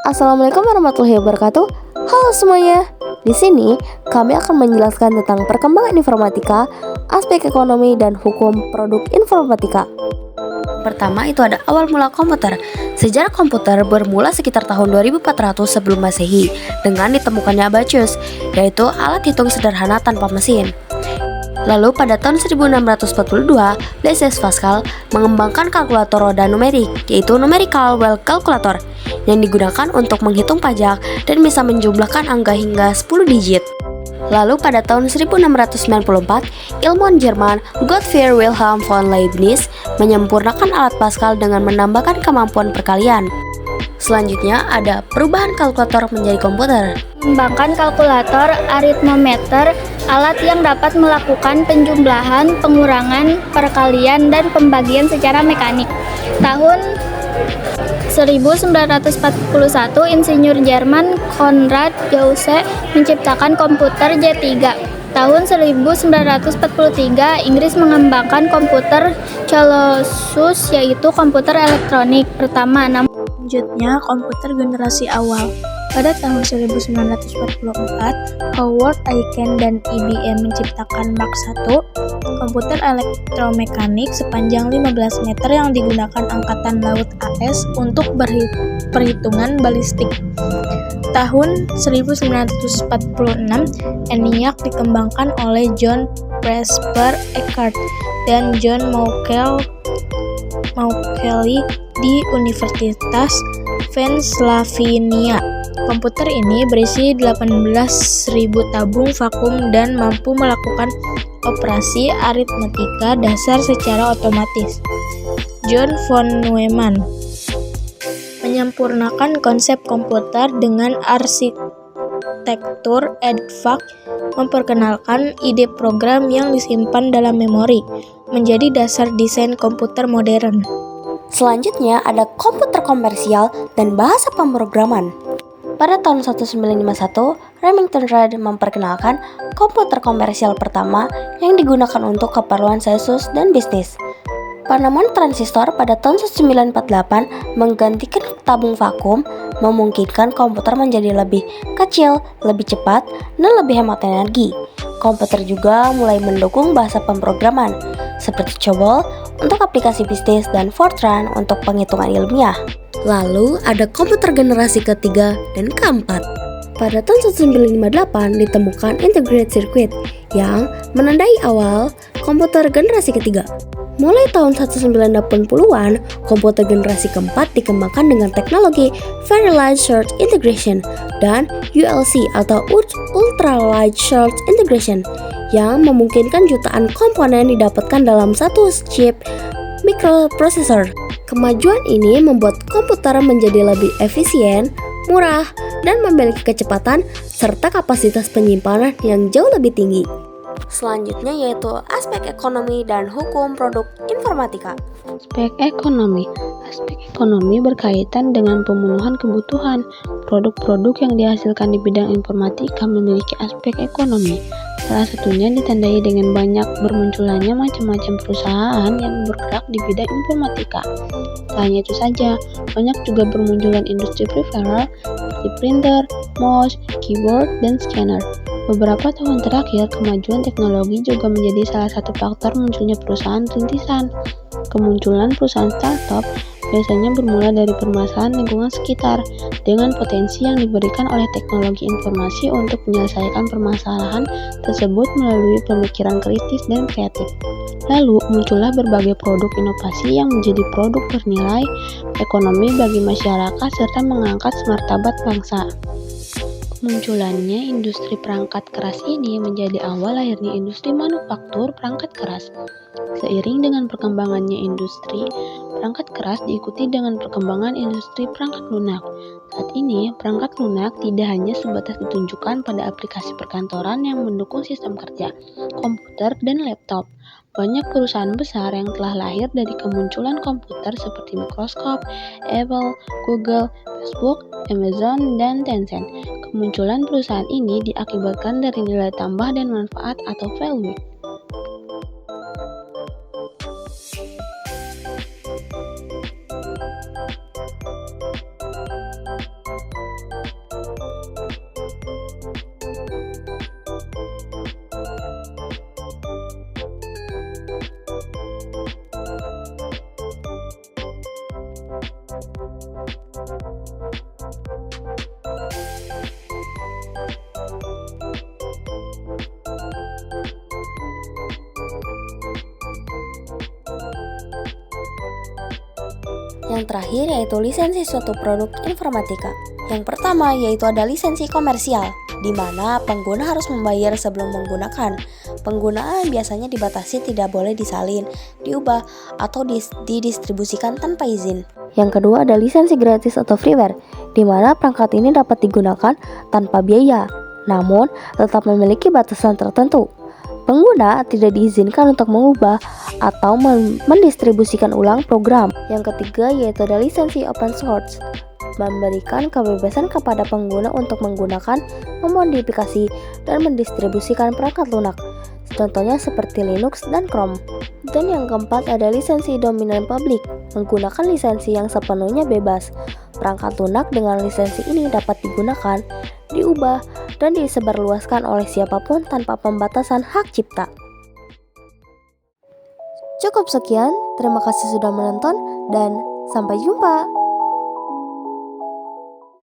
Assalamualaikum warahmatullahi wabarakatuh. Halo semuanya. Di sini kami akan menjelaskan tentang perkembangan informatika, aspek ekonomi dan hukum produk informatika. Pertama itu ada awal mula komputer. Sejarah komputer bermula sekitar tahun 2400 sebelum Masehi dengan ditemukannya abacus, yaitu alat hitung sederhana tanpa mesin. Lalu pada tahun 1642, Blaise Pascal mengembangkan kalkulator roda numerik, yaitu numerical well calculator, yang digunakan untuk menghitung pajak dan bisa menjumlahkan angka hingga 10 digit. Lalu pada tahun 1694, ilmuwan Jerman Gottfried Wilhelm von Leibniz menyempurnakan alat Pascal dengan menambahkan kemampuan perkalian. Selanjutnya ada perubahan kalkulator menjadi komputer. Mengembangkan kalkulator aritmometer, alat yang dapat melakukan penjumlahan, pengurangan, perkalian, dan pembagian secara mekanik. Tahun 1941, insinyur Jerman Konrad Zuse menciptakan komputer J3. Tahun 1943, Inggris mengembangkan komputer Colossus, yaitu komputer elektronik pertama. Selanjutnya, komputer generasi awal. Pada tahun 1944, Howard Aiken dan IBM menciptakan Mark I, komputer elektromekanik sepanjang 15 meter yang digunakan Angkatan Laut AS untuk perhitungan balistik. Tahun 1946, ENIAC dikembangkan oleh John Presper Eckert dan John Maukeli di Universitas Pennsylvania. Komputer ini berisi 18.000 tabung vakum dan mampu melakukan operasi aritmetika dasar secara otomatis. John von Neumann menyempurnakan konsep komputer dengan arsitektur EDVAC, memperkenalkan ide program yang disimpan dalam memori, menjadi dasar desain komputer modern. Selanjutnya ada komputer komersial dan bahasa pemrograman. Pada tahun 1951, Remington Rand memperkenalkan komputer komersial pertama yang digunakan untuk keperluan sensus dan bisnis. Penemuan transistor pada tahun 1948 menggantikan tabung vakum, memungkinkan komputer menjadi lebih kecil, lebih cepat, dan lebih hemat energi. Komputer juga mulai mendukung bahasa pemrograman, seperti COBOL untuk aplikasi bisnis dan Fortran untuk penghitungan ilmiah. Lalu ada komputer generasi ketiga dan keempat. Pada tahun 1958 ditemukan integrated circuit yang menandai awal komputer generasi ketiga. Mulai tahun 1980-an, komputer generasi keempat dikembangkan dengan teknologi Very Large Short Integration dan ULC atau Ultra Large Short Integration yang memungkinkan jutaan komponen didapatkan dalam satu chip microprocessor. Kemajuan ini membuat komputer menjadi lebih efisien, murah, dan memiliki kecepatan serta kapasitas penyimpanan yang jauh lebih tinggi. Selanjutnya yaitu aspek ekonomi dan hukum produk informatika. Aspek ekonomi. Aspek ekonomi berkaitan dengan pemenuhan kebutuhan. Produk-produk yang dihasilkan di bidang informatika memiliki aspek ekonomi. Salah satunya ditandai dengan banyak bermunculannya macam-macam perusahaan yang bergerak di bidang informatika. Tak hanya itu saja, banyak juga bermunculan industri peripheral seperti printer, mouse, keyboard, dan scanner. Beberapa tahun terakhir, kemajuan teknologi juga menjadi salah satu faktor munculnya perusahaan rintisan. Kemunculan perusahaan startup biasanya bermula dari permasalahan lingkungan sekitar dengan potensi yang diberikan oleh teknologi informasi untuk menyelesaikan permasalahan tersebut melalui pemikiran kritis dan kreatif. Lalu muncullah berbagai produk inovasi yang menjadi produk bernilai ekonomi bagi masyarakat serta mengangkat martabat bangsa. Munculannya industri perangkat keras ini menjadi awal lahirnya industri manufaktur perangkat keras. Seiring dengan perkembangannya industri perangkat keras diikuti dengan perkembangan industri perangkat lunak. Saat ini, perangkat lunak tidak hanya sebatas ditunjukkan pada aplikasi perkantoran yang mendukung sistem kerja, komputer, dan laptop. Banyak perusahaan besar yang telah lahir dari kemunculan komputer seperti Microsoft, Apple, Google, Facebook, Amazon, dan Tencent. Kemunculan perusahaan ini diakibatkan dari nilai tambah dan manfaat atau value. Yang terakhir yaitu lisensi suatu produk informatika. Yang pertama yaitu ada lisensi komersial, di mana pengguna harus membayar sebelum menggunakan. Penggunaan biasanya dibatasi, tidak boleh disalin, diubah, atau didistribusikan tanpa izin. Yang kedua ada lisensi gratis atau freeware, di mana perangkat ini dapat digunakan tanpa biaya, namun tetap memiliki batasan tertentu. Pengguna tidak diizinkan untuk mengubah atau mendistribusikan ulang program. Yang ketiga yaitu ada lisensi open source, memberikan kebebasan kepada pengguna untuk menggunakan, memodifikasi, dan mendistribusikan perangkat lunak, contohnya seperti Linux dan Chrome. Dan yang keempat ada lisensi dominan publik, menggunakan lisensi yang sepenuhnya bebas. Perangkat lunak dengan lisensi ini dapat digunakan, diubah, dan disebarluaskan oleh siapapun tanpa pembatasan hak cipta. Cukup sekian, terima kasih sudah menonton, dan sampai jumpa.